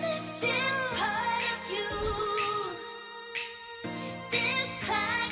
This is part of you. This kind.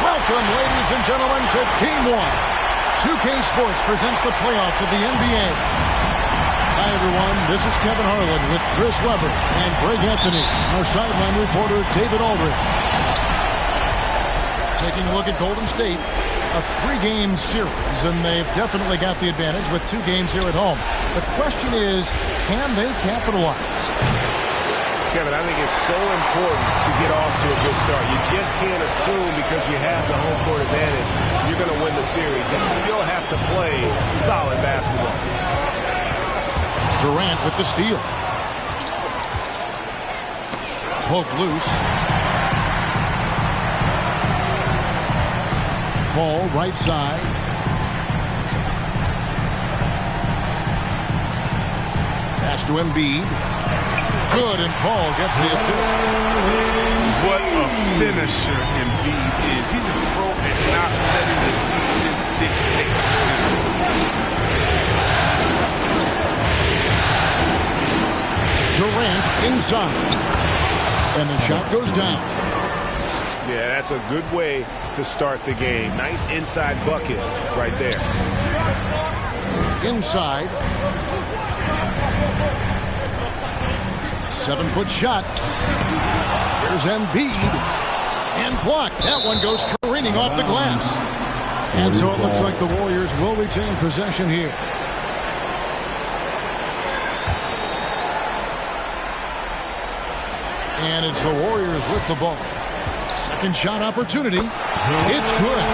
Welcome, ladies and gentlemen, to Game 1. 2K Sports presents the playoffs of the NBA. Hi, everyone. This is Kevin Harlan with Chris Webber and Greg Anthony, our sideline reporter, David Aldridge. Taking a look at Golden State, a 3-game series, and they've definitely got the advantage with 2 games here at home. The question is, can they capitalize? Kevin, I think it's so important to get off to a good start. You just can't assume because you have the home court advantage you're going to win the series. You still have to play solid basketball. Durant with the steal. Poke loose. Ball right side. Pass to Embiid. Good, and Paul gets the assist. What a finisher Embiid is. He's a pro at not letting the defense dictate. Durant inside. And the shot goes down. Yeah, that's a good way to start the game. Nice inside bucket right there. Inside. 7-foot shot. Here's Embiid. And blocked. That one goes careening off the glass. And so it looks like the Warriors will retain possession here. And it's the Warriors with the ball. Second shot opportunity. It's good.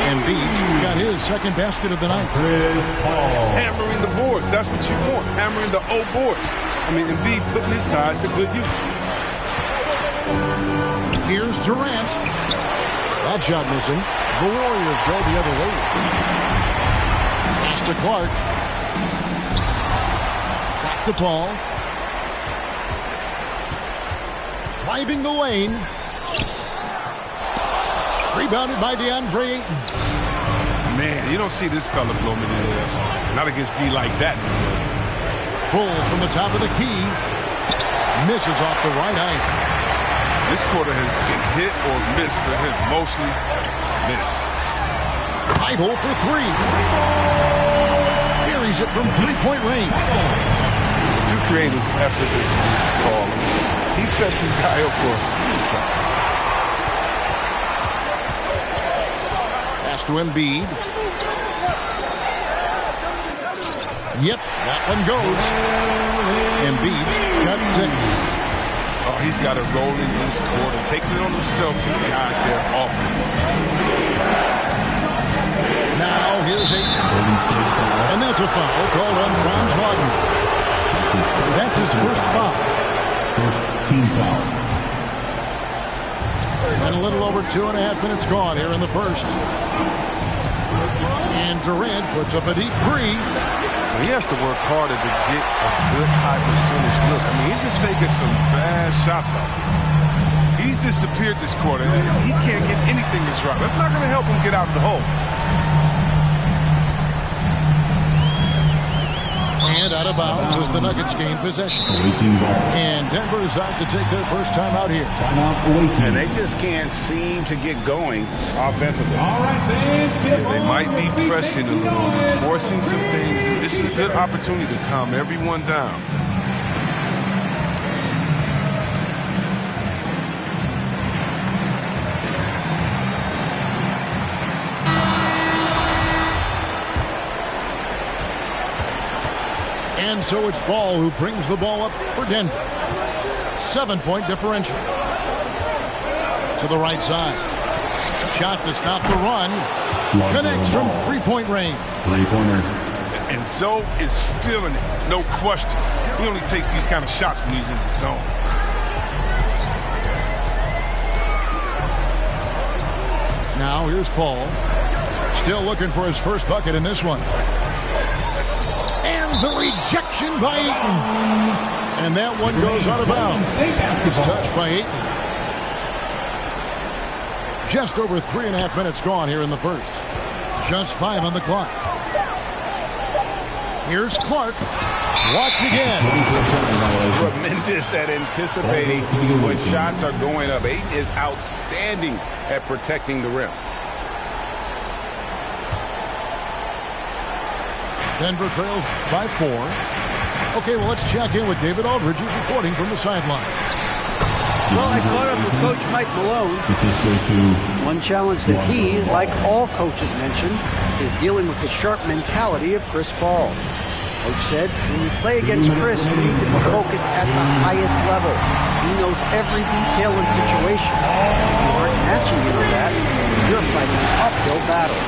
Embiid got his second basket of the night. Hammering the boards. That's what you want. Hammering the old boards. I mean, Embiid putting his size to good use. Here's Durant. That shot missing. The Warriors go the other way. Pass to Clark. Back to Paul. Driving the lane. Rebounded by DeAndre Ayton. Man, you don't see this fella blow me the ass. Not against D like that. Bull from the top of the key. Misses off the right eye. This quarter has been hit or miss for him. Mostly miss. 5-0 for three. Buries it from three-point range. If you create this effortless ball, he sets his guy up for a speed foul. Pass to Embiid. Yep, that one goes. Embiid's got 6. Oh, he's got a roll in this quarter, taking it on himself to guide their offense. Now here's Ayton. And that's a foul called on Franz Wagner. That's his first foul. First team foul. And a little over 2.5 minutes gone here in the first. And Durant puts up a deep three. He has to work harder to get a good high percentage look. I mean, he's been taking some bad shots out there. He's disappeared this quarter. He can't get anything to drop. That's not going to help him get out of the hole. And out of bounds as the Nuggets gain possession. And Denver decides to take their first time out here. And they just can't seem to get going offensively. They might be pressing a little, forcing some things. This is a good opportunity to calm everyone down. And so it's Ball who brings the ball up for Denver. 7-point differential. To the right side. Shot to stop the run. Connects from three-point range. Three-pointer. And Zoe is feeling it, no question. He only takes these kind of shots when he's in the zone. Now here's Paul. Still looking for his first bucket in this one. The rejection by Ayton. And that one goes out of bounds. It's touched by Ayton. Just over 3.5 minutes gone here in the first. Just 5 on the clock. Here's Clark. Blocked again. Tremendous at anticipating when shots are going up. Ayton is outstanding at protecting the rim. Denver trails by 4. Okay, well, let's check in with David Aldridge, who's reporting from the sideline. Well, I caught up with Coach Mike Malone. One challenge that he, like all coaches mentioned, is dealing with the sharp mentality of Chris Paul. Coach said, when you play against Chris, you need to be focused at the highest level. He knows every detail and situation. If you aren't matching him with that, you're fighting an uphill battle.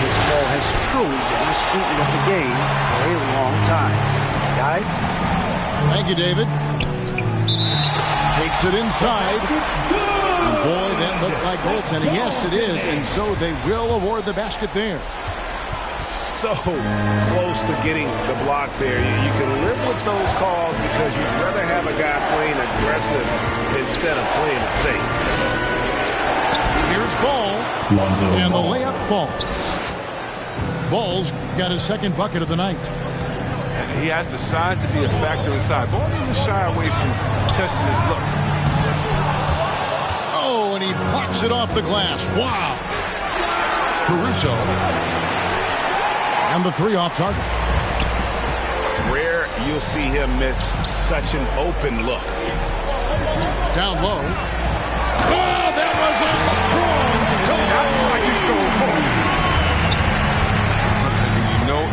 Chris Paul has truly been a student of the game for a long time. Guys? Thank you, David. Takes it inside. And boy, that looked like goaltending. Yes, it is. And so they will award the basket there. So close to getting the block there. You can live with those calls because you'd rather have a guy playing aggressive instead of playing it safe. Here's Ball. And the layup falls. Ball's got his second bucket of the night. He has the size to be a factor inside. Ball doesn't shy away from testing his look. Oh, and he blocks it off the glass. Wow. Caruso. And the 3 off target. Rare you'll see him miss such an open look. Down low. Oh, that was a strong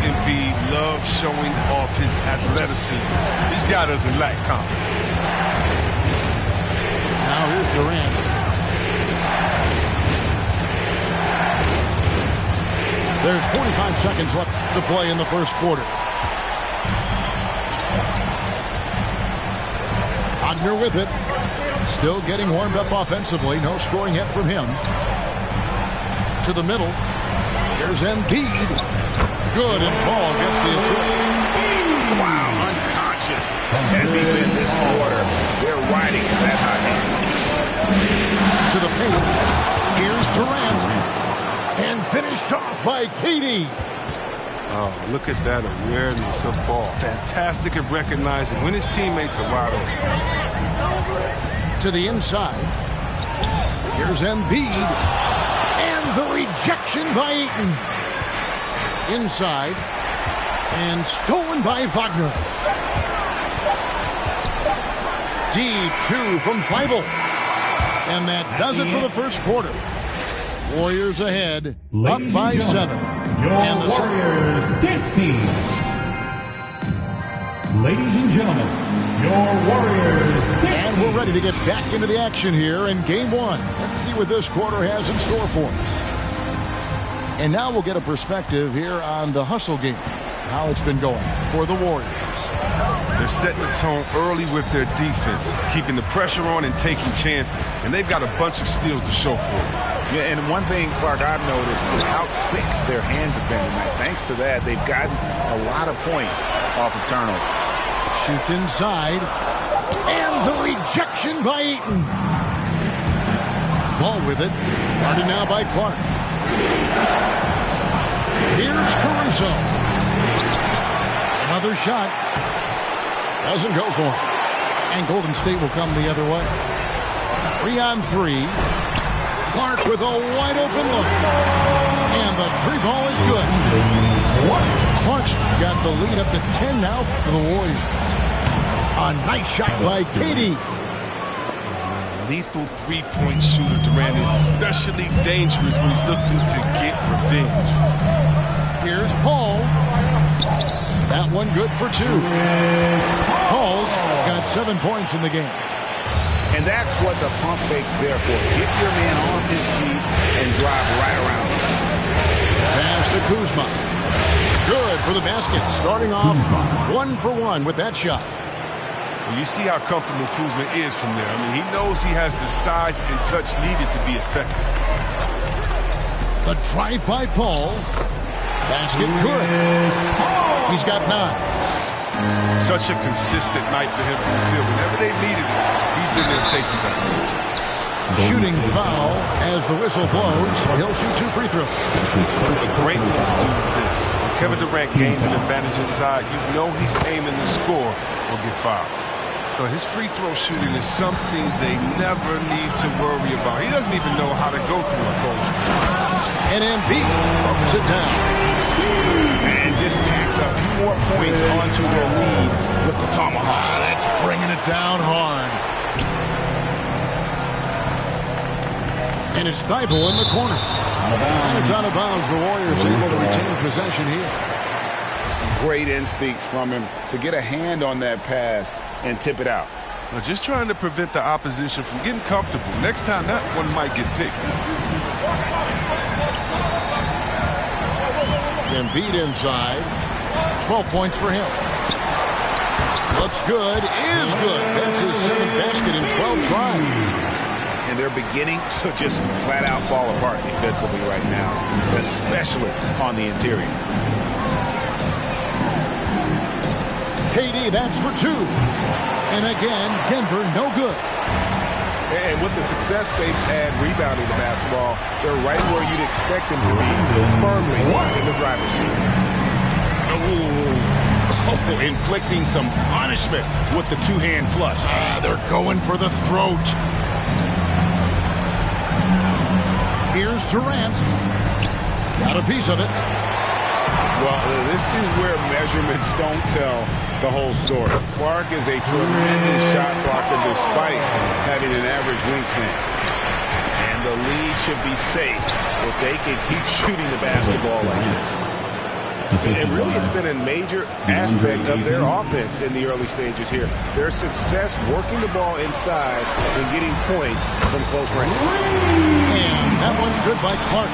Embiid loves showing off his athleticism. This guy doesn't lack confidence. Now here's Durant. There's 45 seconds left to play in the first quarter. Wagner with it. Still getting warmed up offensively. No scoring yet from him. To the middle. Here's Embiid. Good, and Paul gets the assist. Wow, unconscious has he been this quarter. They're riding that hot hand. To the paint. Here's Durant. And finished off by KD. Oh, look at that awareness of ball. Fantastic at recognizing when his teammates are wide open. To the inside. Here's Embiid. And the rejection by Ayton. Inside. And stolen by Wagner. Deep two from Feibel. And that does it for the first quarter. Warriors ahead, up by 7. Your And the Warriors dance team. Ladies and gentlemen, your Warriors dance And we're ready to get back into the action here in Game 1. Let's see what this quarter has in store for us. And now we'll get a perspective here on the hustle game, how it's been going for the Warriors. They're setting the tone early with their defense, keeping the pressure on and taking chances. And they've got a bunch of steals to show for it. Yeah, and one thing, Clark, I've noticed is how quick their hands have been tonight. Thanks to that, they've gotten a lot of points off of turnover. Shoots inside. And the rejection by Ayton. Ball with it. Guarded now by Clark. Here's Caruso. Another shot. Doesn't go for him. And Golden State will come the other way. 3-on-3. Clark with a wide open look. And the three ball is good. Clark's got the lead up to 10 now for the Warriors. A nice shot by KD. Lethal three-point shooter Durant is especially dangerous when he's looking to get revenge. Here's Paul. That one good for 2. Paul's got 7 points in the game. And that's what the pump fake's there for. Get your man off his feet and drive right around him. Pass to Kuzma. Good for the basket. Starting off 1 for 1 with that shot. Well, you see how comfortable Kuzma is from there. I mean, he knows he has the size and touch needed to be effective. The drive by Paul. Basket good. He's got 9. Such a consistent night for him from the field. Whenever they needed him, he's been their safety valve. Shooting foul as the whistle blows. He'll shoot 2 free throws. The greatness due to this. When Kevin Durant gains an advantage inside, you know he's aiming to score or get fouled. So his free throw shooting is something they never need to worry about. He doesn't even know how to go through a cold streak. And Embiid throws it down. And just tacks a few more points onto their lead with the tomahawk. That's bringing it down hard. And it's Thibault in the corner. And it's out of bounds. The Warriors able to retain possession here. Great instincts from him to get a hand on that pass and tip it out. Well, just trying to prevent the opposition from getting comfortable. Next time, that one might get picked. Embiid inside. 12 points for him. Looks good. Is good. That's his 7th basket in 12 tries. And they're beginning to just flat out fall apart defensively right now, especially on the interior. KD, that's for 2. And again, Denver, no good. And with the success they've had rebounding the basketball, they're right where you'd expect them to be, firmly in the driver's seat. Oh, inflicting some punishment with the two-hand flush. They're going for the throat. Here's Durant. Got a piece of it. Well, this is where measurements don't tell the whole story. Clark is a tremendous shot blocker despite having an average wingspan. And the lead should be safe if they can keep shooting the basketball like this. And really, it's been a major aspect of their offense in the early stages here. Their success working the ball inside and getting points from close range. And that one's good by Clark.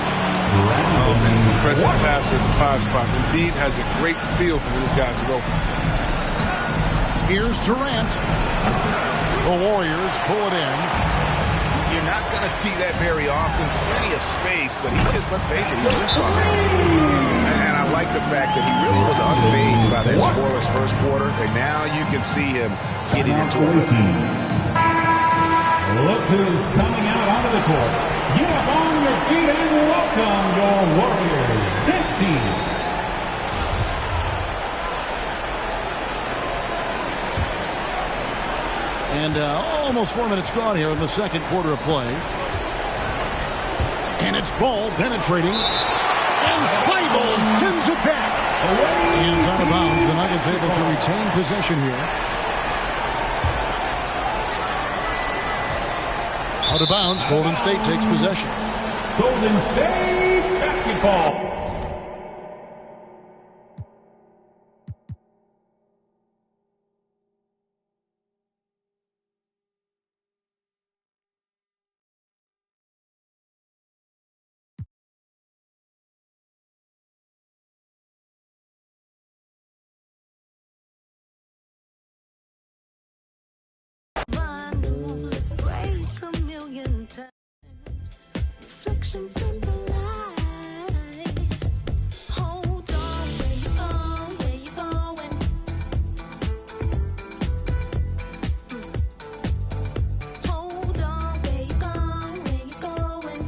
Impressive passer at the 5 spot. Indeed has a great feel for when his guys are open. Here's Durant. The Warriors pull it in. You're not going to see that very often. Plenty of space, but he just, let's face it, he whiffs on that. And I like the fact that he really was unfazed by that scoreless first quarter, and now you can see him getting into a rhythm. Look who's coming out onto the court. Get up on your feet and welcome your Warriors. This team. And almost 4 minutes gone here in the second quarter of play. And it's ball penetrating. And Thibault sends it back. He is out of bounds. The Nuggets able to retain possession here. Out of bounds. Golden State takes possession. Golden State basketball. Let's break a million times. Reflections in the light. Hold on, where you going? Where you going? Hold on, where you going? Where you going?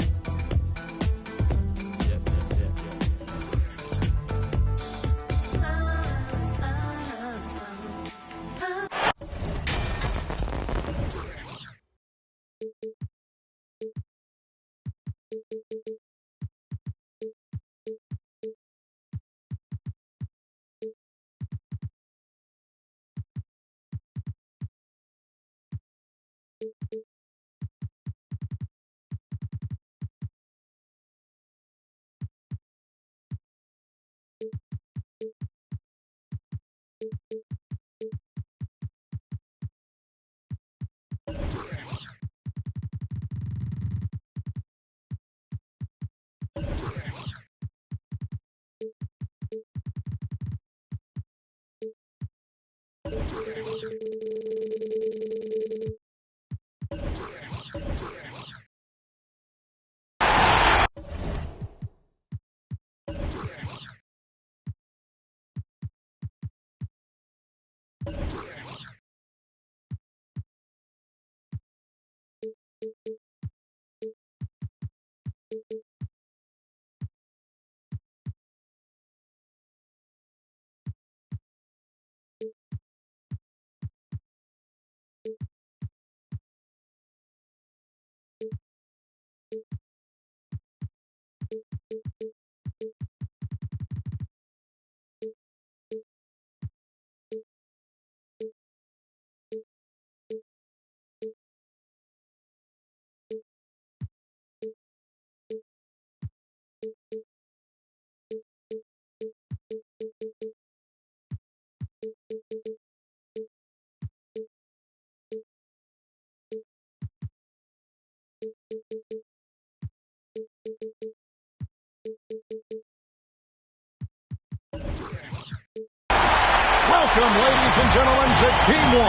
Welcome, ladies and gentlemen, to Game 1.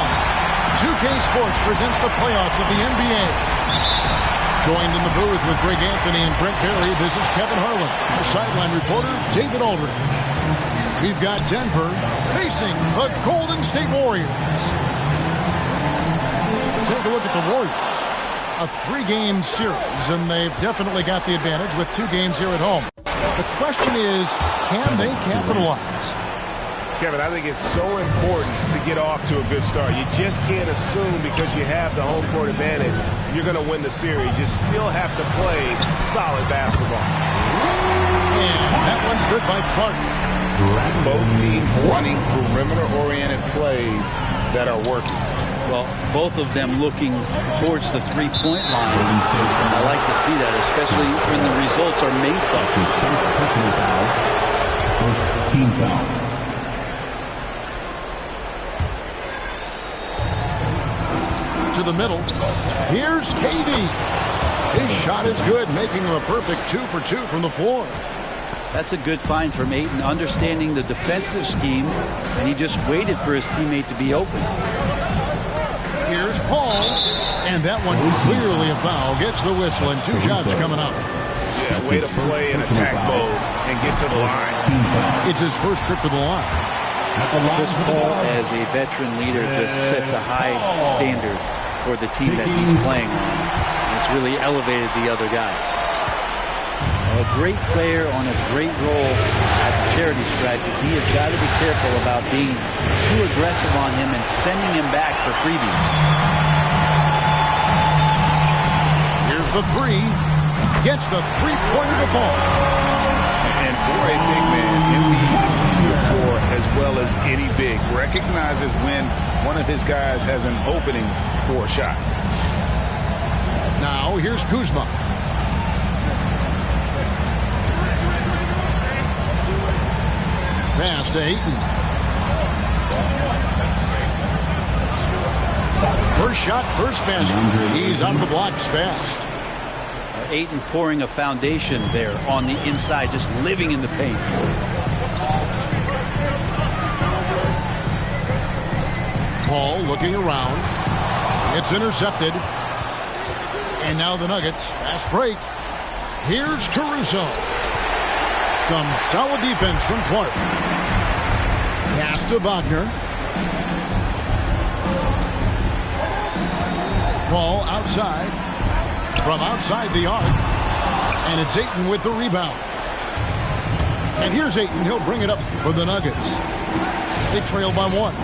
2K Sports presents the playoffs of the NBA. Joined in the booth with Greg Anthony and Brent Barry, this is Kevin Harlan. Our sideline reporter, David Aldridge. We've got Denver facing the Golden State Warriors. Take a look at the Warriors. A 3-game series, and they've definitely got the advantage with 2 games here at home. The question is, can they capitalize? Kevin, I think it's so important to get off to a good start. You just can't assume because you have the home court advantage you're going to win the series. You still have to play solid basketball. And that one's good by Clark. Both teams running perimeter-oriented plays that are working. Well, both of them looking towards the three-point line. I like to see that, especially when the results are made by. First team foul. To the middle. Here's KD. His shot is good, making him a perfect 2 for 2 from the floor. That's a good find from Ayton, understanding the defensive scheme, and he just waited for his teammate to be open. Here's Paul, and that one clearly a foul. Gets the whistle, and 2 shots coming up. Yeah, way to play in attack mode and get to the line. It's his first trip to the line. Chris Paul, as a veteran leader, just sets a high standard for the team that he's playing on. It's really elevated the other guys. A great player on a great role at the charity stripe. He has got to be careful about being too aggressive on him and sending him back for freebies. Here's the 3. Gets the three-pointer to fall. And for a big man, Embiid sees the floor as well as any big. Recognizes when one of his guys has an opening for a shot. Now here's Kuzma. Pass to Ayton. First shot, first basket. He's out of the blocks fast. Ayton pouring a foundation there on the inside, just living in the paint. Paul looking around. It's intercepted. And now the Nuggets. Fast break. Here's Caruso. Some solid defense from Clark. Pass to Wagner. Paul outside. From outside the arc. And it's Ayton with the rebound. And here's Ayton. He'll bring it up for the Nuggets. They trail by 1.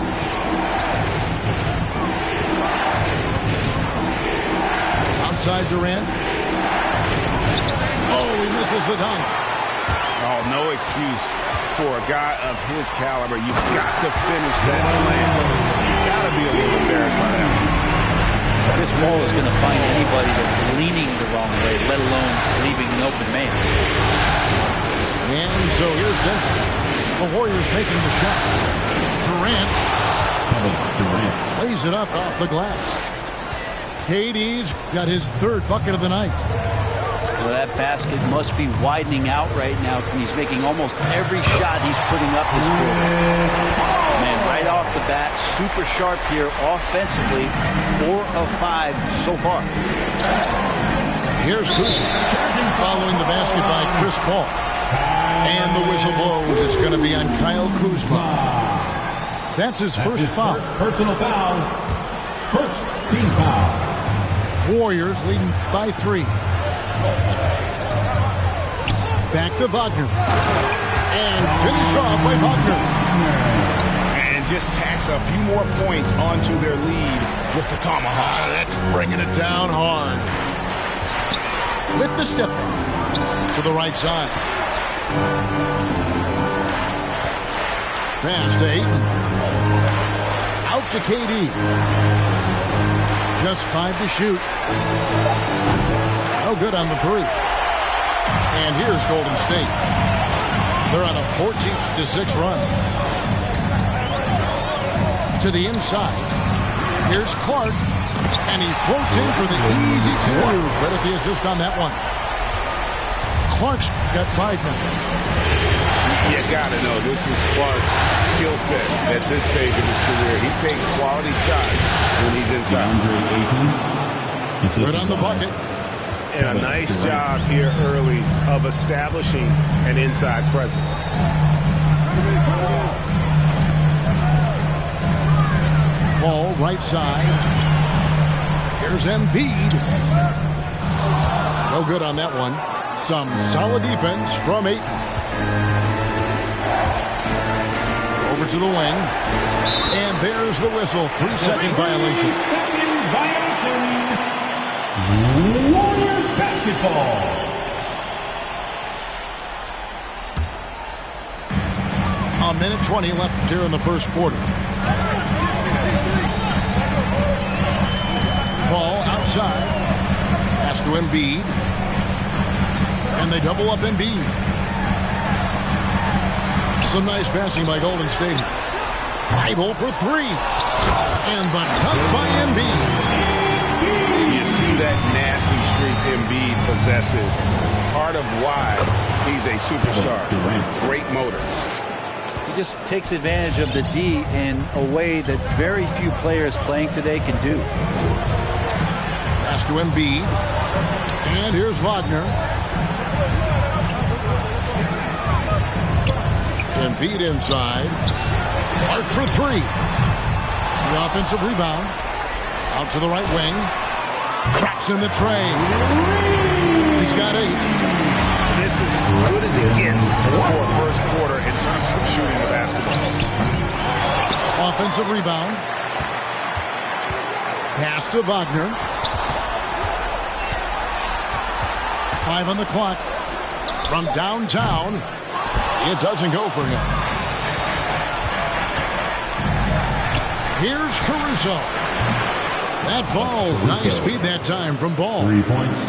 Outside Durant. Oh, he misses the dunk. Oh, no excuse for a guy of his caliber. You've got to finish that slam. You've got to be a little embarrassed by that. Chris Paul is going to find anybody that's leaning the wrong way, let alone leaving an open man. And so here's Denver. The Warriors making the shot. Durant lays it up off the glass. KD's got his 3rd bucket of the night. Well, that basket must be widening out right now. He's making almost every shot he's putting up this quarter. Man, right off the bat, super sharp here offensively. 4 of 5 so far. Here's Kuzma following the basket by Chris Paul. And the whistle blows. It's going to be on Kyle Kuzma. That's his first foul. Personal foul. First team foul. Warriors leading by 3. Back to Wagner. And finish off by Wagner. And just tacks a few more points onto their lead with the tomahawk. That's bringing it down hard. With the step back to the right side. Pass to Ayton. Out to KD. Just 5 to shoot. No good on the 3. And here's Golden State. They're on a 14-6 run. To the inside. Here's Clark. And he floats in for the easy 2. Credit the assist on that one. Clark's got 5 now. You got to know this is Clark's skill set at this stage of his career. He takes quality shots when he's inside. Good on the bucket. And a nice job here early of establishing an inside presence. Ball right side. Here's Embiid. No good on that one. Some solid defense from Ayton. Over to the wing. And there's the whistle. 3-second violation. 3-second violation. Warriors basketball. A minute 20 left here in the first quarter. Ball outside. Pass to Embiid. And they double up Embiid. Some nice passing by Golden State. Bible for 3. And the dunk by Embiid. You see that nasty chemistry Embiid possesses. Part of why he's a superstar. Great motor. He just takes advantage of the D in a way that very few players playing today can do. Pass to Embiid. And here's Wagner. Embiid inside. Mark for three. The offensive rebound. Out to the right wing. Traps in the tray. He's got 8. This is as good as it gets for a first quarter in terms of shooting the basketball. Offensive rebound. Pass to Wagner. 5 on the clock. From downtown, it doesn't go for him. Here's Caruso. That falls. Nice feed that time from Ball. 3 points.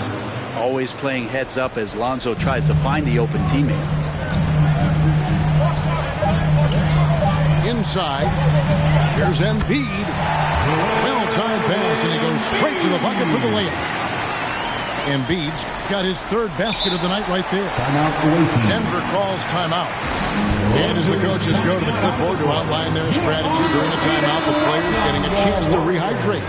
Always playing heads up as Lonzo tries to find the open teammate. Inside. Here's Embiid. Well-timed pass, and he goes straight to the bucket for the layup. Embiid's got his 3rd basket of the night right there. Denver calls timeout. And as the coaches go to the clipboard to outline their strategy during the timeout, the players getting a chance to rehydrate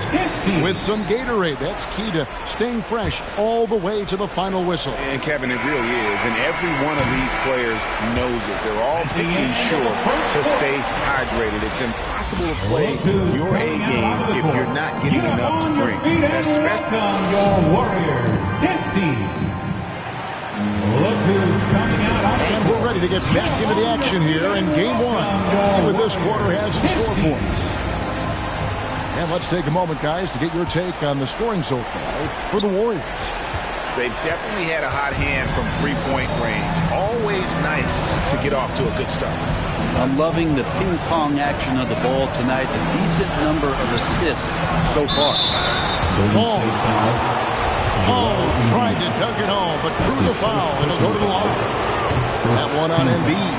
with some Gatorade. That's key to staying fresh all the way to the final whistle. And Kevin, it really is. And every one of these players knows it. They're all making sure to stay hydrated. It's impossible to play your A game if you're not getting enough to drink. Especially your Warriors. Next team. Look who's coming out. And we're ready to get back into the action here in Game 1. See what this quarter has in store for us. And let's take a moment, guys, to get your take on the scoring so far for the Warriors. they've definitely had a hot hand from three-point range. Always nice to get off to a good start. I'm loving the ping-pong action of the ball tonight. A decent number of assists so far. Ball. Tried to dunk it home, but drew the foul, and it'll go to the line. That one on Embiid.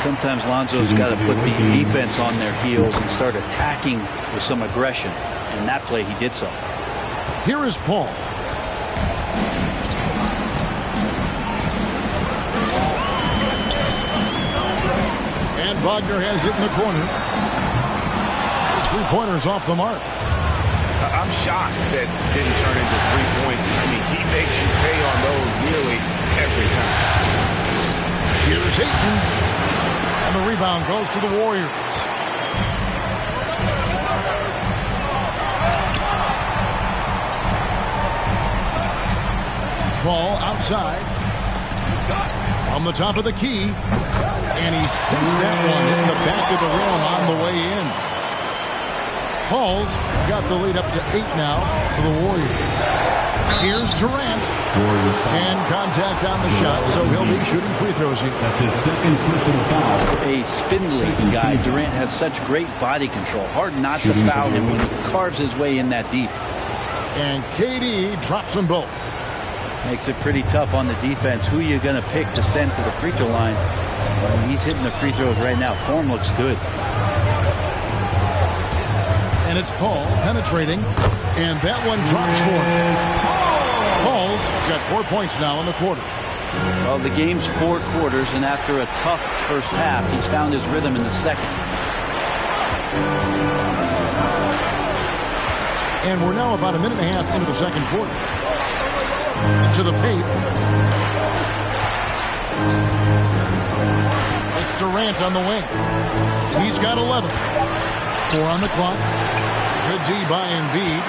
Sometimes Lonzo's got to put the defense on their heels and start attacking with some aggression. And that play, he did so. Here is Paul. And Wagner has it in the corner. His three-pointer's off the mark. I'm shocked that didn't turn into 3 points. I mean, he makes you pay on those nearly every time. Here's Ayton. And the rebound goes to the Warriors. Ball outside. From the top of the key. And he sinks that one in the back of the rim on the way in. Paul's got the lead up to 8 now for the Warriors. Here's Durant. And contact on the shot, so he'll be shooting free throws here. That's his second personal foul. A spindly guy. Durant has such great body control. Hard not to foul him when he carves his way in that deep. And KD drops them both. Makes it pretty tough on the defense. Who are you going to pick to send to the free throw line? Well, he's hitting the free throws right now. Form looks good. And it's Paul penetrating. And that one drops for him. Paul's got 4 points now in the quarter. Well, the game's 4 quarters, and after a tough first half, he's found his rhythm in the second. And we're now about a minute and a half into the second quarter. To the paint. It's Durant on the wing. He's got 11. 4 on the clock. Good D by Embiid.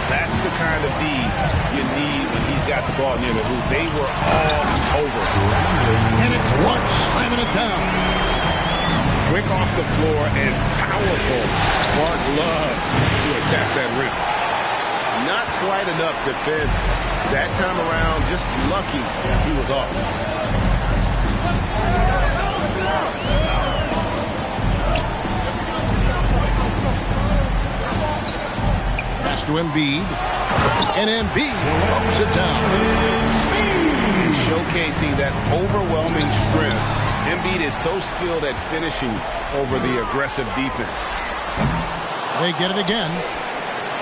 That's the kind of D you need when he's got the ball near the hoop. They were all over. And it's Clutch slamming it down. Quick off the floor and powerful. Clark loves to attack that rim. Not quite enough defense that time around. Just lucky he was off. Pass to Embiid. And Embiid throws it down. And showcasing that overwhelming strength. Embiid is so skilled at finishing over the aggressive defense. They get it again.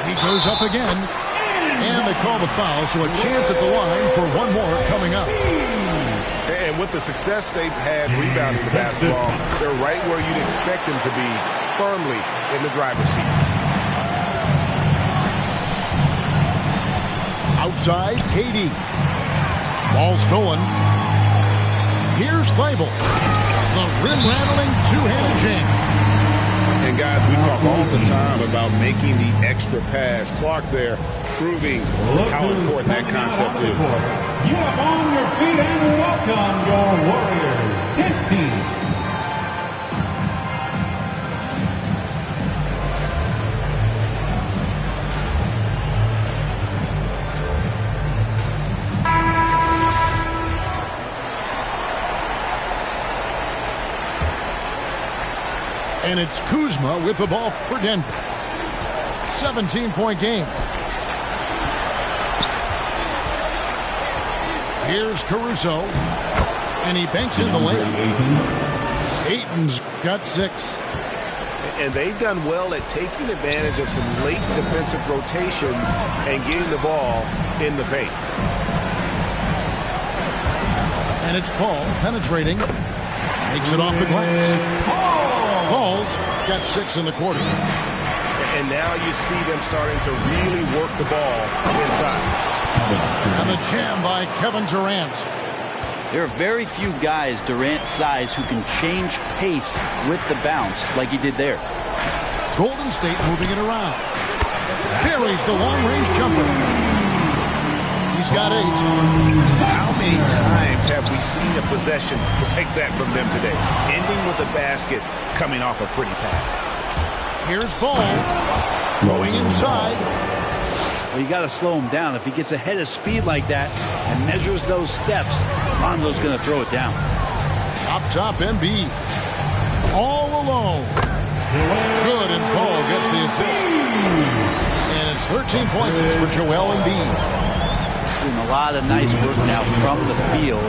He goes up again. And they call the foul, so a chance at the line for one more coming up. And with the success they've had rebounding the basketball, they're right where you'd expect them to be, firmly in the driver's seat. Outside, KD. Ball stolen. Here's Thibault. The rim-rattling two-handed jam. And guys, we talk all the time about making the extra pass. Clark there proving how important that concept is. Get up on your feet and welcome your Warriors. 15. And it's Kuzma with the ball for Denver. 17-point game. Here's Caruso. And he banks in the layup. Ayton's got 6. And they've done well at taking advantage of some late defensive rotations and getting the ball in the paint. And it's Paul penetrating. Makes it off the glass. Paul's got 6 in the quarter. And now you see them starting to really work the ball inside. And the jam by Kevin Durant. There are very few guys Durant's size who can change pace with the bounce like he did there. Golden State moving it around. Buries the long-range jumper. He's got 8. How many times have we seen a possession like that from them today? Ending with a basket, coming off a pretty pass. Here's Ball. Going inside. Well, you got to slow him down. If he gets ahead of speed like that and measures those steps, Lonzo's going to throw it down. Up top, Embiid. All alone. Good, and Paul gets the assist. And it's 13 points for Joel Embiid. Doing a lot of nice work now from the field.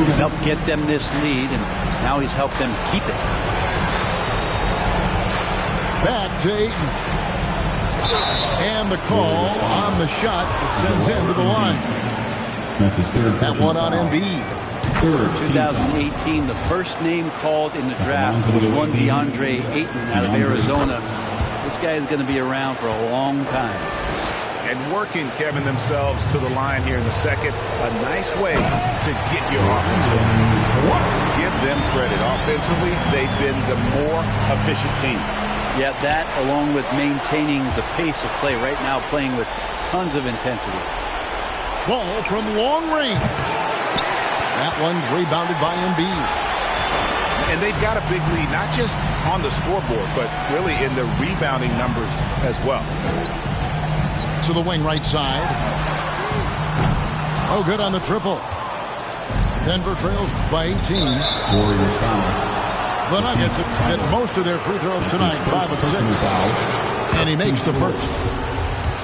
He's helped get them this lead, and now he's helped them keep it. Back to Ayton. And the call on the shot that sends him to the line. That one on Embiid. 2018, the first name called in the draft was one DeAndre Ayton out of Arizona. This guy is going to be around for a long time. And working, Kevin, themselves to the line here in the second. A nice way to get your offense going. Give them credit. Offensively, they've been the more efficient team. Yeah, that along with maintaining the pace of play right now, playing with tons of intensity. Ball from long range. That one's rebounded by Embiid. And they've got a big lead, not just on the scoreboard, but really in the rebounding numbers as well. To the wing right side. Oh, good on the triple. Denver trails by 18. Warriors foul. The Nuggets have hit most of their free throws tonight, 5 of 6. And he makes the first.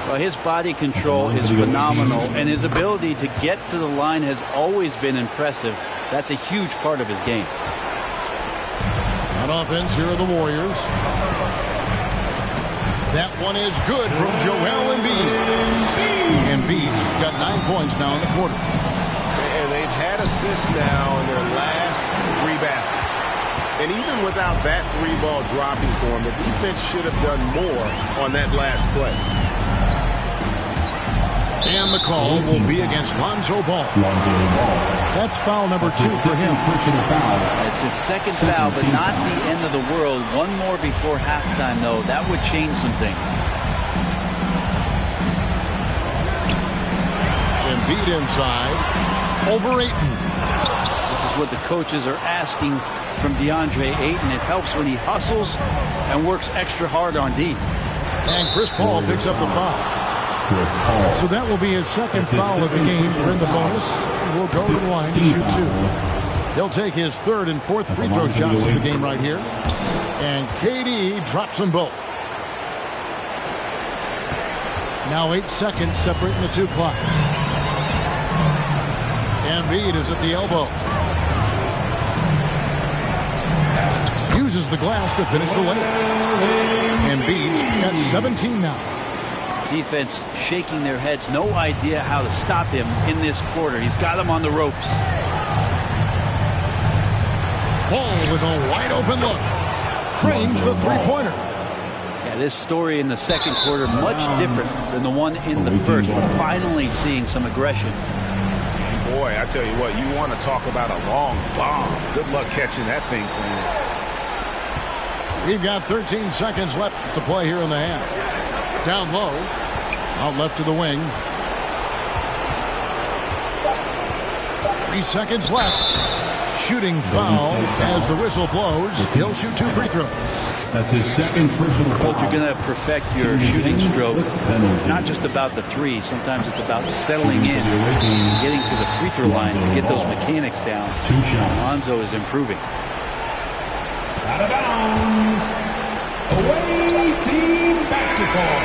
Well, his body control is phenomenal, and his ability to get to the line has always been impressive. That's a huge part of his game. On offense, here are the Warriors. That one is good from Joel Embiid. Embiid's got 9 points now in the quarter. And they've had assists now in their last 3 baskets. And even without that 3-ball dropping for him, the defense should have done more on that last play. And the call will be against Lonzo Ball. That's foul number 2 for him. It's his second foul, but not the end of the world. One more before halftime, though. That would change some things. Embiid inside. Over Ayton. This is what the coaches are asking from DeAndre Ayton. It helps when he hustles and works extra hard on D. And Chris Paul picks up the foul. So that will be his second foul of the game. We're in the bonus. We'll go to the line to shoot 2. He'll take his 3rd and 4th free throw shots of the game right here. And KD drops them both. Now 8 seconds separating the 2 clocks. Embiid is at the elbow. Uses the glass to finish the layup. Embiid's got 17 now. defense shaking their heads. No idea how to stop him in this quarter. He's got him on the ropes. Ball with a wide open look. Trains the three-pointer. Yeah, this story in the second quarter much different than the one in the first. We're finally seeing some aggression. Boy, I tell you what, you want to talk about a long bomb. Good luck catching that thing clean. We've got 13 seconds left to play here in the half. Down low. Out left to the wing. 3 seconds left. Shooting foul as the whistle blows. He'll shoot 2 free throws. That's his second personal foul. If you're going to perfect your shooting stroke, it's not just about the three. Sometimes it's about settling in and getting to the free throw line to get those mechanics down. Alonzo is improving. Out of bounds. Away team basketball.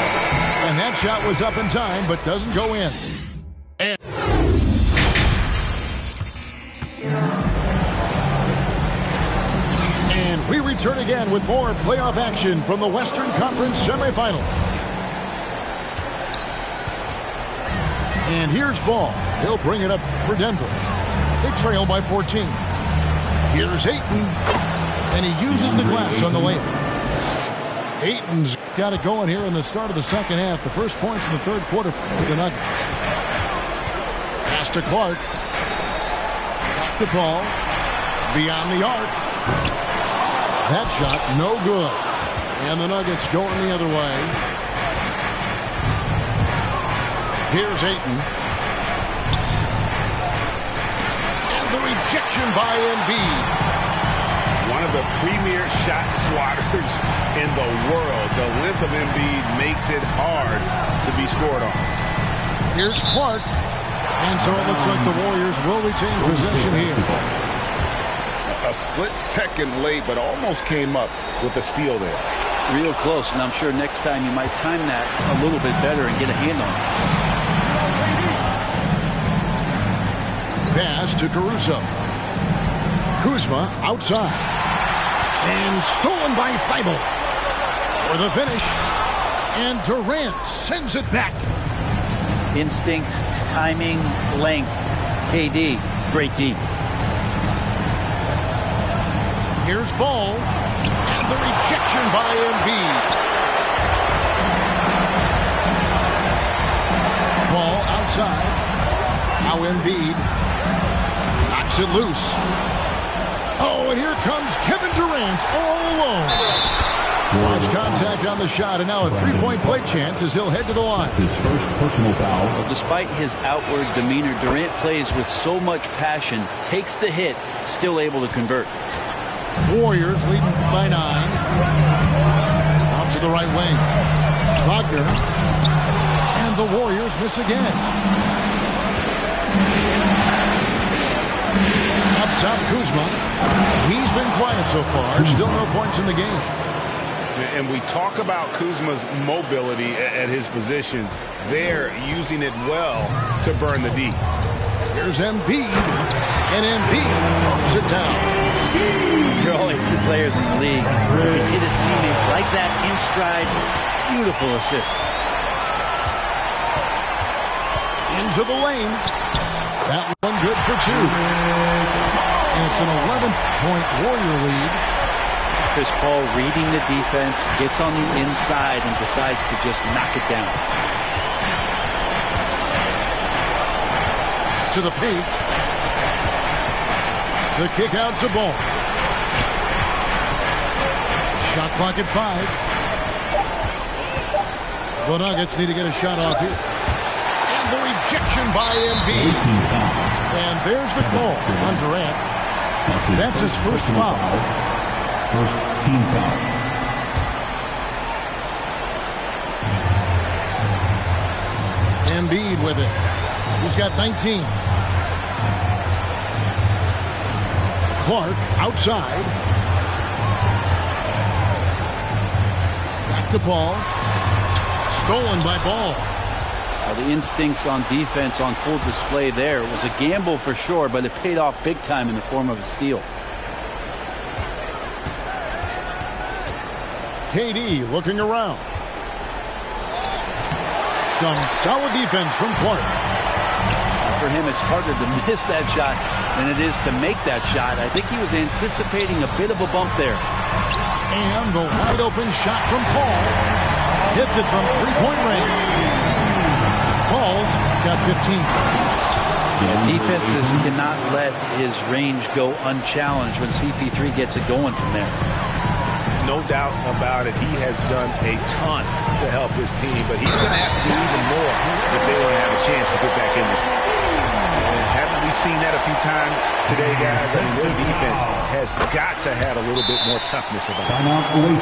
And that shot was up in time, but doesn't go in. And we return again with more playoff action from the Western Conference semifinals. And here's Ball. He'll bring it up for Denver. They trail by 14. Here's Ayton. And he uses the glass on the layup. Ayton's got it going here in the start of the second half. The first points in the third quarter for the Nuggets. Pass to Clark. Back the ball. Beyond the arc. That shot, no good. And the Nuggets going the other way. Here's Ayton. And the rejection by Embiid. One of the premier shot swatters in the world. The length of Embiid makes it hard to be scored on. Here's Clark. And so it looks like the Warriors will retain possession here. A split second late, but almost came up with a steal there. Real close, and I'm sure next time you might time that a little bit better and get a hand on it. Pass to Caruso. Kuzma outside. And stolen by Thibault. For the finish. And Durant sends it back. Instinct, timing, length. KD, great D. Here's Ball. And the rejection by Embiid. Ball outside. Now Embiid knocks it loose. Oh, and here comes Kevin Durant all alone. Watch contact on the shot, and now a three-point play chance as he'll head to the line. His first personal foul. Well, despite his outward demeanor, Durant plays with so much passion, takes the hit, still able to convert. Warriors leading by 9. Out to the right wing. Wagner. And the Warriors miss again. Up top, Kuzma. He's been quiet so far. Still no points in the game. And we talk about Kuzma's mobility at his position. They're using it well to burn the D. Here's Embiid. And Embiid throws it down. There are only 2 players in the league who can hit a teammate like that in stride. Beautiful assist. Into the lane. That one good for 2. And it's an 11-point Warrior lead. Chris Paul reading the defense, gets on the inside and decides to just knock it down. To the paint. The kick out to Ball. Shot clock at 5. The Nuggets need to get a shot off here. And the rejection by Embiid. And there's the call on Durant. That's his first foul. First team foul. Embiid with it. He's got 19. Clark outside. Back the ball. Stolen by Ball. The instincts on defense on full display there. It was a gamble for sure, but it paid off big time in the form of a steal. KD looking around. Some solid defense from Clark. For him, it's harder to miss that shot than it is to make that shot. I think he was anticipating a bit of a bump there. And the wide open shot from Paul. Hits it from three-point range. Paul's got 15. Defenses cannot let his range go unchallenged when CP3 gets it going from there. No doubt about it. He has done a ton to help his team, but he's going to have to do even more if they want to have a chance to get back in this. Haven't we seen that a few times today, guys? I mean, their defense has got to have a little bit more toughness about it.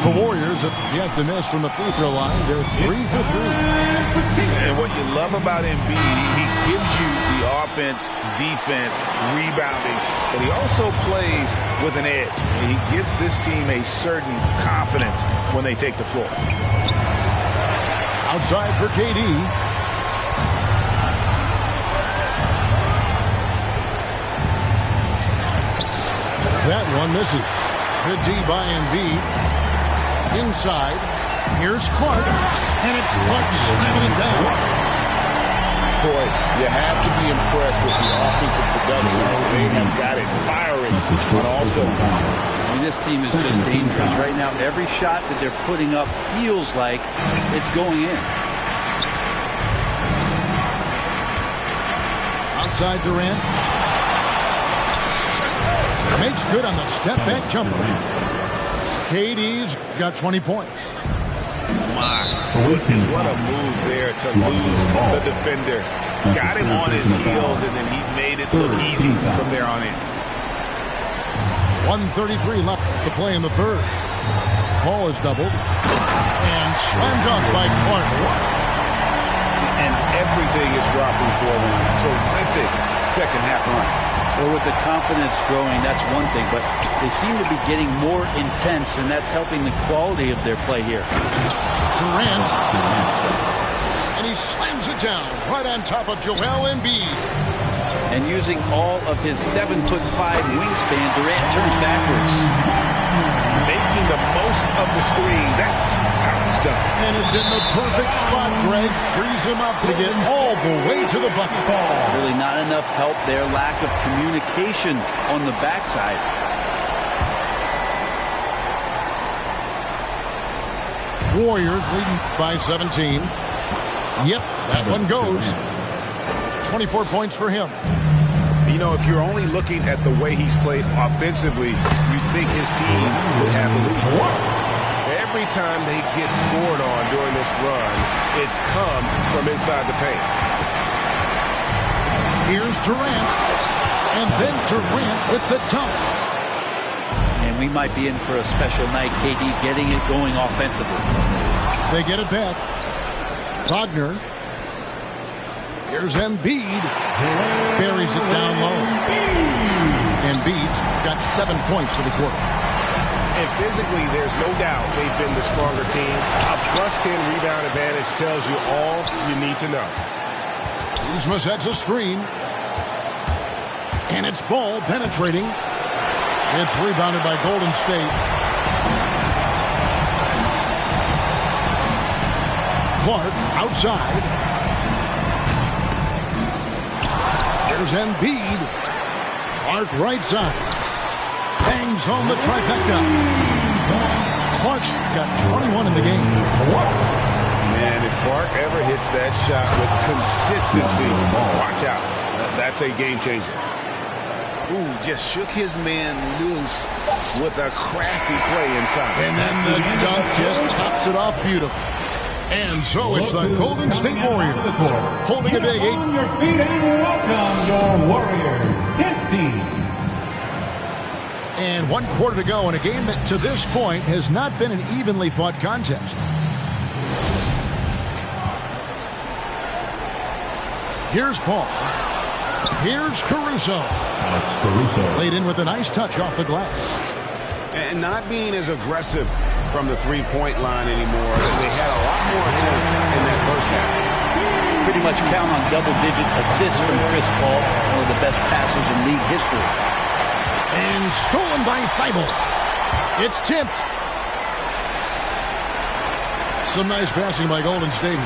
The Warriors have yet to miss from the free throw line. They're 3 for 3. And what you love about Embiid, he gives you the offense, defense, rebounding, but he also plays with an edge. He gives this team a certain confidence when they take the floor. Outside for KD. That one misses. Good D by Embiid. Inside. Here's Clark. And it's Clark slamming it down. Boy, you have to be impressed with the offensive production. They have got it firing on all cylinders. I mean, this team is just dangerous. Right now, every shot that they're putting up feels like it's going in. Outside Durant. Makes good on the step-back jumper. KD's got 20 points. My goodness, what a move there to lose the defender. Got him on his heels, and then he made it look easy from there on in. 1:33 left to play in the third. Paul is doubled. And slam dunk by Clark. And everything is dropping for them. Terrific second half run. Well, with the confidence growing, that's one thing, but they seem to be getting more intense, and that's helping the quality of their play here. Durant. And he slams it down right on top of Joel Embiid. And using all of his 7'5" wingspan, Durant turns backwards. Making the most of the screen. That's how it's done. And it's in the perfect spot, Greg. Frees him up to get all the way to the bucket. Really not enough help there. Lack of communication on the backside. Warriors leading by 17. Yep, that one goes. 24 points for him. You know, if you're only looking at the way he's played offensively, you think his team would have the lead. Every time they get scored on during this run, it's come from inside the paint. Here's Durant. And then Durant with the dunk. And we might be in for a special night, KD getting it going offensively. They get it back. Wagner. Here's Embiid. Buries it down low. Embiid's got 7 points for the quarter. And physically, there's no doubt they've been the stronger team. A +10 rebound advantage tells you all you need to know. Kuzma sets a screen. And it's ball penetrating. It's rebounded by Golden State. Clark outside. There's Embiid. Clark right side. Bangs home the trifecta. Clark's got 21 in the game. Man, if Clark ever hits that shot with consistency, watch out. That's a game changer. Ooh, just shook his man loose with a crafty play inside. And then the dunk just tops it off beautiful. And so it's the Golden State Warriors holding a big 8. On your feet and welcome your Warriors. 15. And 1 quarter to go in a game that to this point has not been an evenly fought contest. Here's Paul. Here's Caruso. Laid in with a nice touch off the glass. And not being as aggressive from the three-point line anymore. They had a lot more attempts in that first half. Pretty much count on double-digit assists from Chris Paul, one of the best passers in league history. And stolen by Thibault. It's tipped. Some nice passing by Golden State.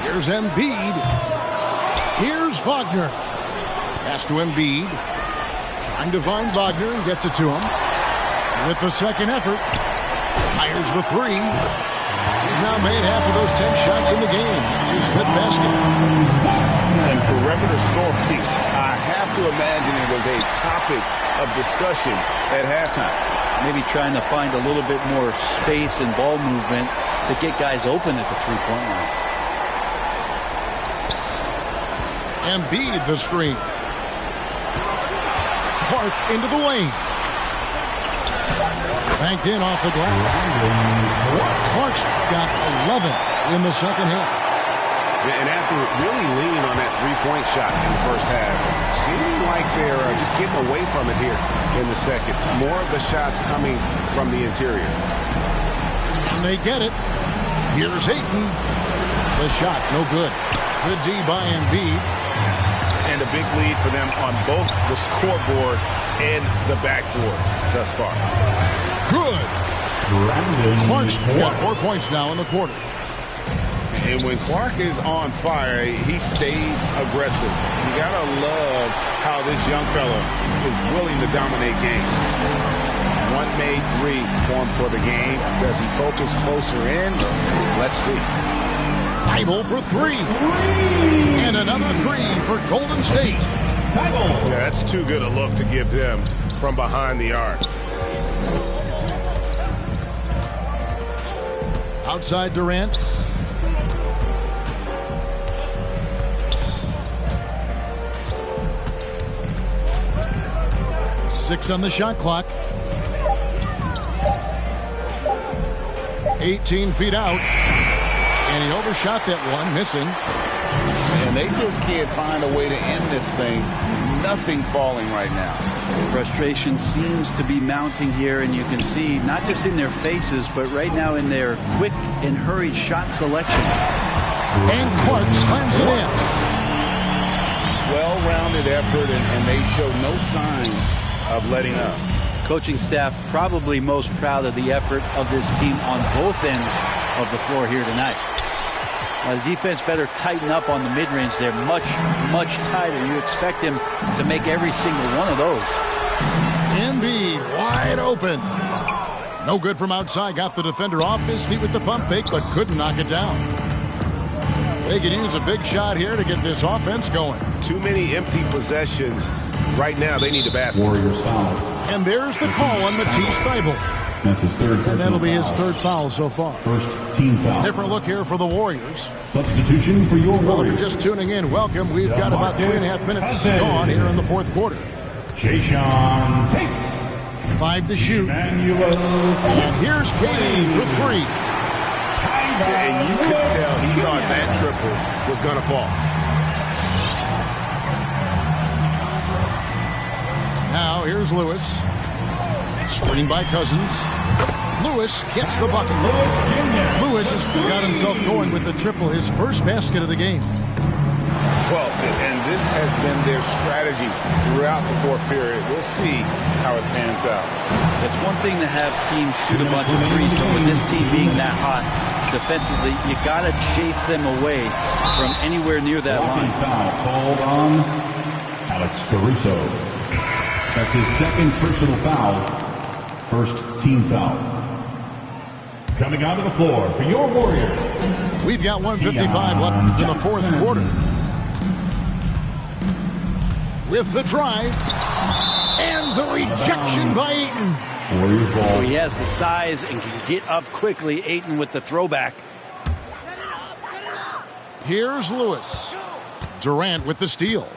Here's Embiid. Here's Wagner. Pass to Embiid. Trying to find Wagner and gets it to him. With the second effort. Fires the three. He's now made half of those 10 shots in the game. It's his 5th basket. And perimeter scoring, I have to imagine it was a topic of discussion at halftime. Maybe trying to find a little bit more space and ball movement to get guys open at the three-point line. Embiid the screen. Clark into the lane. Banked in off the glass. Clark's got 11 in the second half. And after really leaning on that three-point shot in the first half, seeming like they're just getting away from it here in the second. More of the shots coming from the interior. And they get it. Here's Ayton. The shot, no good. Good D by Embiid. And a big lead for them on both the scoreboard and the backboard thus far. Good. Clark's got 4 points now in the quarter. And when Clark is on fire, he stays aggressive. You gotta love how this young fella is willing to dominate games. One made three for him for the game. Does he focus closer in? Let's see. Thibault for three. And another three for Golden State. Yeah, that's too good a look to give them from behind the arc. Outside Durant. Six on the shot clock. 18 feet out. And he overshot that one, missing. And they just can't find a way to end this thing. Nothing falling right now. Frustration seems to be mounting here, and you can see not just in their faces, but right now in their quick and hurried shot selection. And Clark slams it in. Well-rounded effort, and they show no signs of letting up. Coaching staff probably most proud of the effort of this team on both ends of the floor here tonight. The defense better tighten up on the mid-range. They're much, much tighter. You expect him to make every single one of those. Embiid wide open. No good from outside. Got the defender off his feet with the pump fake, but couldn't knock it down. They could use a big shot here to get this offense going. Too many empty possessions. Right now, they need a basket. Warriors foul. And there's the call on Matisse Thybulle. That's his third. And that'll be his third foul so far. First team foul. Different look here for the Warriors. Substitution for your Well, if you're Warriors. just tuning in, welcome. We've got about 3.5 minutes gone here in the fourth quarter. Jason Tate. 5 to shoot. Emmanuel. And here's Katie for three. And you could tell he thought that triple was going to fall. Now here's Lewis. Screen by Cousins. Lewis gets the bucket. Lewis has got himself going with the triple, his first basket of the game. Well, and this has been their strategy throughout the fourth period. We'll see how it pans out. It's one thing to have teams shoot a bunch of threes, but with this team being that hot defensively, you got to chase them away from anywhere near that line. Foul called on Alex Caruso. That's his second personal foul. First team foul. Coming onto the floor for your Warriors. We've got 1:55 left in the fourth quarter. With the drive and the rejection by Ayton. Warriors ball. He has the size and can get up quickly. Ayton with the throwback. Here's Lewis. Durant with the steal.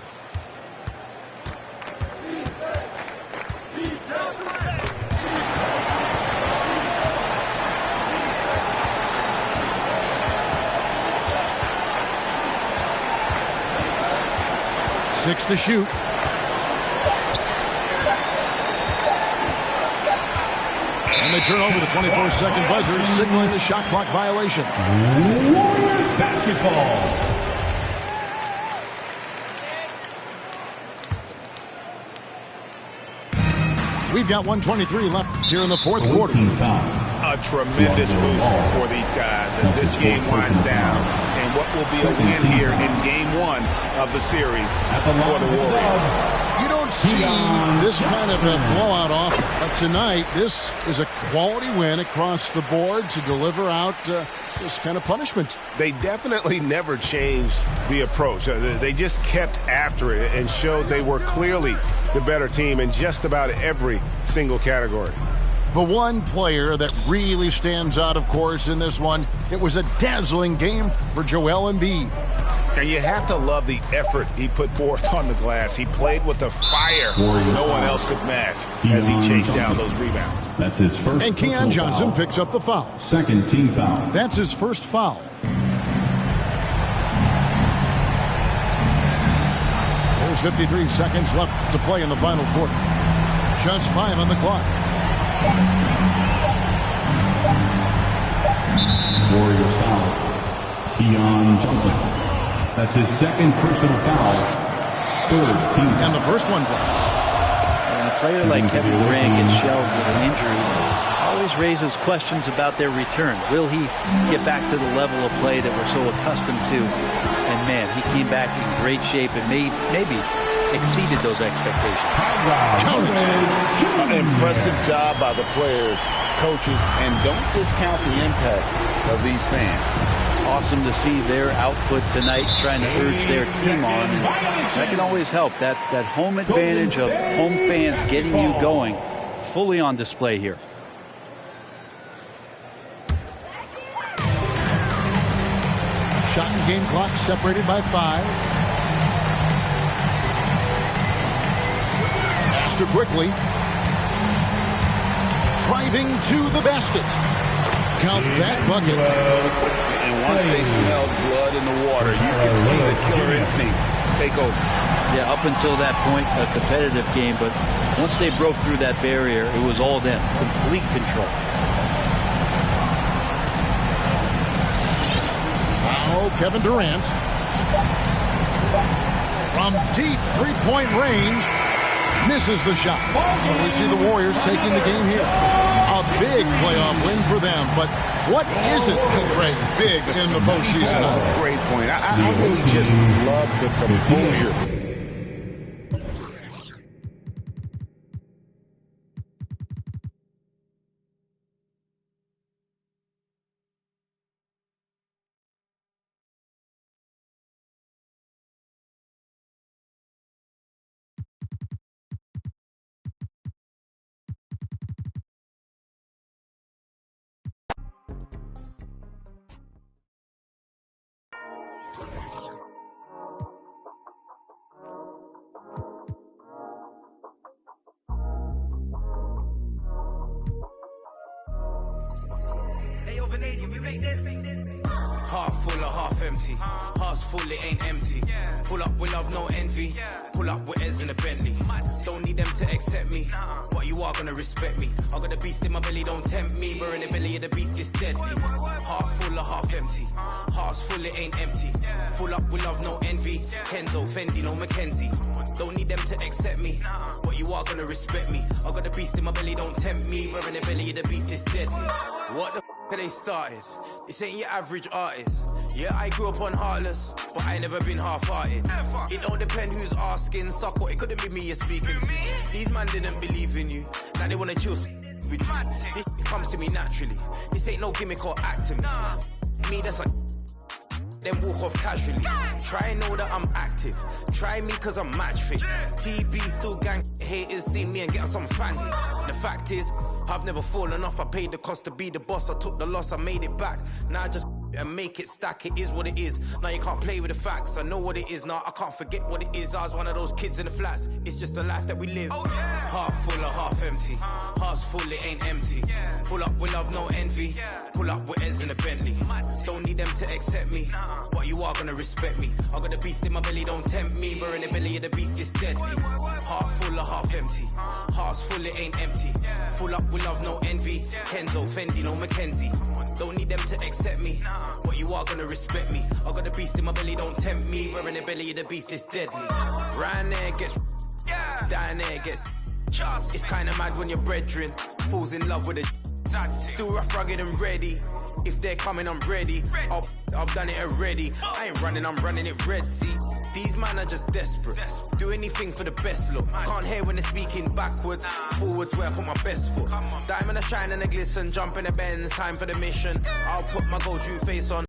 Six to shoot. And they turn over the 24-second buzzer, signaling the shot clock violation. Warriors basketball. We've got 1:23 left here in the fourth quarter. Team foul. A tremendous boost for these guys as this game winds down. And what will be a win here in Game 1 of the series for the Warriors. You don't see this kind of a blowout often, but tonight this is a quality win across the board to deliver out this kind of punishment. They definitely never changed the approach. They just kept after it and showed they were clearly the better team in just about every single category. The one player that really stands out, of course, in this one, it was a dazzling game for Joel Embiid. And you have to love the effort he put forth on the glass. He played with the fire no one else could match as he chased down those rebounds. That's his first. And Keon Johnson picks up the foul. Second team foul. That's his first foul. There's 53 seconds left to play in the final quarter. Just 5 on the clock. Warriors foul. Keon Johnson. That's his second personal foul. Third team foul. And the first one drops. And a player like Kevin Durant gets shelved with an injury always raises questions about their return. Will he get back to the level of play that we're so accustomed to? And man, he came back in great shape and maybe exceeded those expectations. An impressive job by the players, coaches, and don't discount the impact of these fans. Awesome to see their output tonight, trying to urge their team on. And that can always help. That home advantage of home fans getting you going, fully on display here. Shot and game clock separated by 5. Master quickly. Driving to the basket. Count that bucket. And once they smelled blood in the water, you can see the killer instinct take over. Yeah, up until that point, a competitive game, but once they broke through that barrier, it was all them. Complete control. Now Kevin Durant. From deep three-point range, misses the shot. So we see the Warriors taking the game here. A big playoff win for them, but what isn't, Greg, big in the postseason? Great point. I really just love the composure. Half full or half empty. Heart's full, it ain't empty. Pull up with love, no envy. Pull up with Ez in a Bentley. Don't need them to accept me, but you are gonna respect me. I got the beast in my belly, don't tempt me. We're in the belly of the beast, it's deadly. Half full or half empty. Heart's full, it ain't empty. Full up with love, no envy. Kenzo, Fendi, no Mackenzie. Don't need them to accept me, but you are gonna respect me. I got the beast in my belly, don't tempt me. We're in the belly of the beast, it's deadly. What the they started? This ain't your average artist. Yeah, I grew up on Heartless, but I ain't never been half-hearted. It don't depend who's asking, suck what, it couldn't be me you're speaking to. These man didn't believe in you, now they wanna chill with you. This comes to me naturally. This ain't no gimmick or acting. Me, that's like then walk off casually. Try and know that I'm active. Try me cause I'm match fit. TB still gang haters see me and get on some fanny. The fact is, I've never fallen off. I paid the cost to be the boss. I took the loss, I made it back. Now I just and make it stack. It is what it is. Now you can't play with the facts. I know what it is now. I can't forget what it is. I was one of those kids in the flats. It's just the life that we live. Half full or half empty. Heart's full, it ain't empty. Pull up with love, no envy. Pull up with Ez in a Bentley. Don't need them to accept me, but you are gonna respect me. I got the beast in my belly, don't tempt me. We're in the belly of the beast, it's deadly. Half full or half empty. Heart's full, it ain't empty. Full up with love, no envy. Kenzo, Fendi, no Mackenzie. Don't need them to accept me, but you are gonna respect me. I got the beast in my belly, don't tempt me. We're in the belly of the beast, it's deadly. Round there gets down there gets. It's kinda mad when your brethren falls in love with a still rough, rugged and ready. If they're coming, I'm ready. I've done it already. I ain't running, I'm running it red. See, these man are just desperate. Do anything for the best look. Can't hear when they're speaking backwards. Forwards where I put my best foot. Diamond a shine and a glisten. Jump in the Benz, time for the mission. I'll put my gold shoe face on.